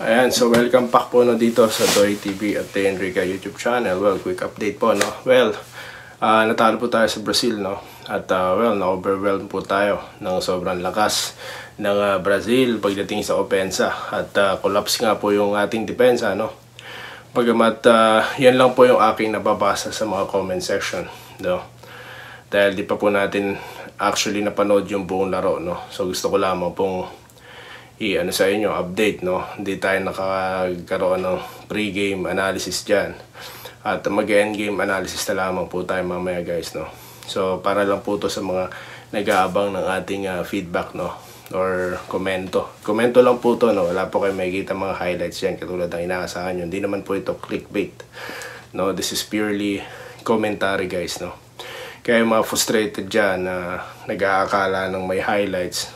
Ayan, so welcome back po dito sa Doy TV at The Enrica YouTube channel. Well, quick update po, no? Well, natalo po tayo sa Brazil, no? At na-overwhelm po tayo ng sobrang lakas ng Brazil pagdating sa opensa. At collapse nga po yung ating depensa, no? Bagamat yan lang po yung aking nababasa sa mga comment section, no? Dahil di pa po natin actually napanood yung buong laro, no? So gusto ko lamang pong sa inyo update, no? Hindi tayo nakakaroon ng pre-game analysis dyan, at mag-endgame analysis na lamang po tayo mamaya, guys, no? So para lang po to sa mga nag-aabang ng ating feedback, no? Or komento lang po to, no? Wala po kayo makikita mga highlights yan katulad ng inaasahan nyo. Hindi naman po ito clickbait, no? This is purely commentary, guys, no? Kaya yung mga frustrated dyan na nag-aakala ng may highlights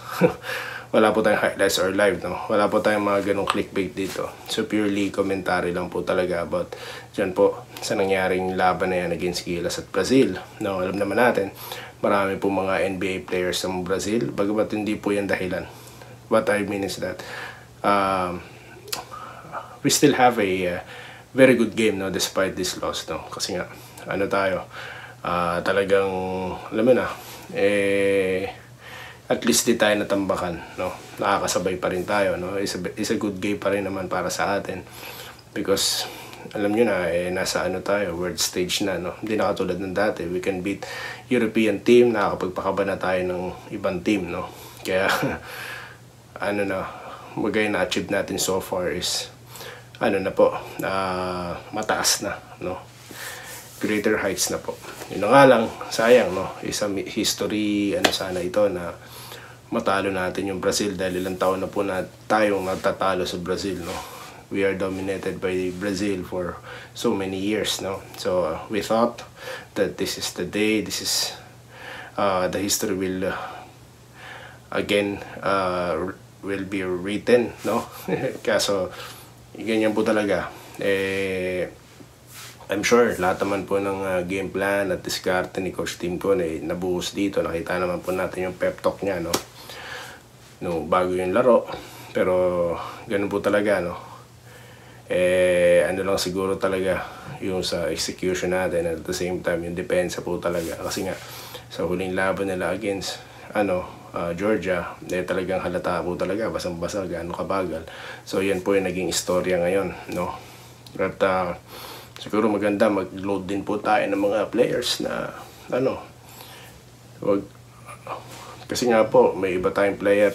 wala po tayong highlights or live, no? Wala po tayong mga ganong clickbait dito. So purely commentary lang po talaga about dyan po sa nangyaring laban na yan against Gilas at Brazil, no? Alam naman natin, marami po mga NBA players sa Brazil, bagamat hindi po yan dahilan. What I mean is that we still have a very good game, no? Despite this loss, no? Kasi nga, talagang, alam mo na, at least di tayo natambakan, no? Nakakasabay pa rin tayo, no? It's a good game pa rin naman para sa atin, because alam nyo na, nasa tayo, world stage na, no? Hindi na katulad ng dati. We can beat European team, nakakapagpakaba na tayo ng ibang team, no? Kaya magay na achieve natin so far is mataas na, no? Greater heights na po. Yun na nga lang, sayang, no? Isang history sana ito na matalo natin yung Brazil, dahil ilang taon na po na tayong natatalo sa Brazil, no? We are dominated by Brazil for so many years, no? So we thought that this is the day, this is the history will again will be written, no? Kaso ganyan po talaga. I'm sure lahat naman po ng game plan at diskarte ni Coach Tim Con nabuhos dito. Nakita naman po natin yung pep talk niya, no? Bago yung laro. Pero ganun po talaga, no? Lang siguro talaga yung sa execution natin, at the same time yung depensa po talaga. Kasi nga sa huling laban nila against Georgia, talagang halata po talaga, basang-basa, gaano kabagal. So yan po yung naging istorya ngayon, no? At siguro maganda mag-load din po tayo ng mga players na kasi nga po may iba tayong player,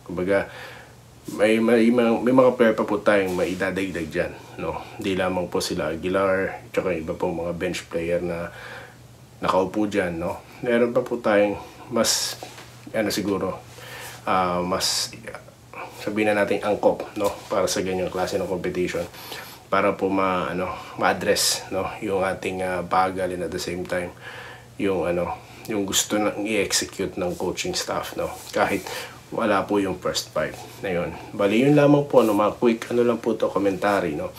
kumbaga may mga player pa po tayong maidadagdag dyan, no? Hindi lamang po sila Aguilar, tsaka iba po mga bench player na nakaupo dyan, no? Meron pa po tayong mas siguro mas sabihin na natin angkop, no? Para sa ganyang klase ng competition, para po ma-address, no, yung ating bagal, and at the same time yung yung gusto nang i-execute ng coaching staff, no, kahit wala po yung first five na yun. Bali yun lamang po, no, mga quick lang po to commentary, no.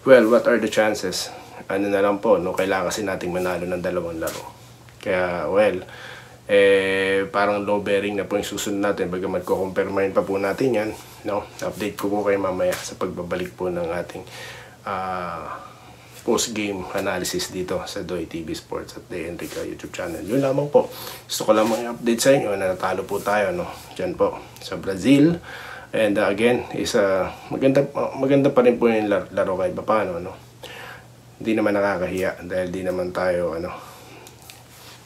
Well, what are the chances? Na lang po, no, kailangan kasi nating manalo ng 2 laro. Kaya parang low bearing na po yung susunod natin, bagamat ko compare pa po natin yan, no. Update ko po kayo mamaya sa pagbabalik po ng ating post-game analysis dito sa Doy TV Sports at The Enrica YouTube channel. Yun lamang po. Gusto ko lamang i-update sa inyo na natalo po tayo, no, dyan po sa Brazil. And again, maganda pa rin po yung laro kahit pa paano, no. Hindi naman nakakahiya dahil di naman tayo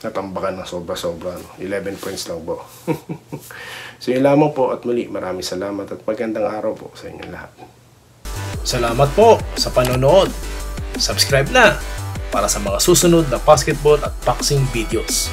natambakan ng sobra-sobra, no. 11 points lang po. So yun lamang po, at muli maraming salamat at magandang araw po sa inyo lahat. Salamat po sa panonood. Subscribe na para sa mga susunod na basketball at boxing videos.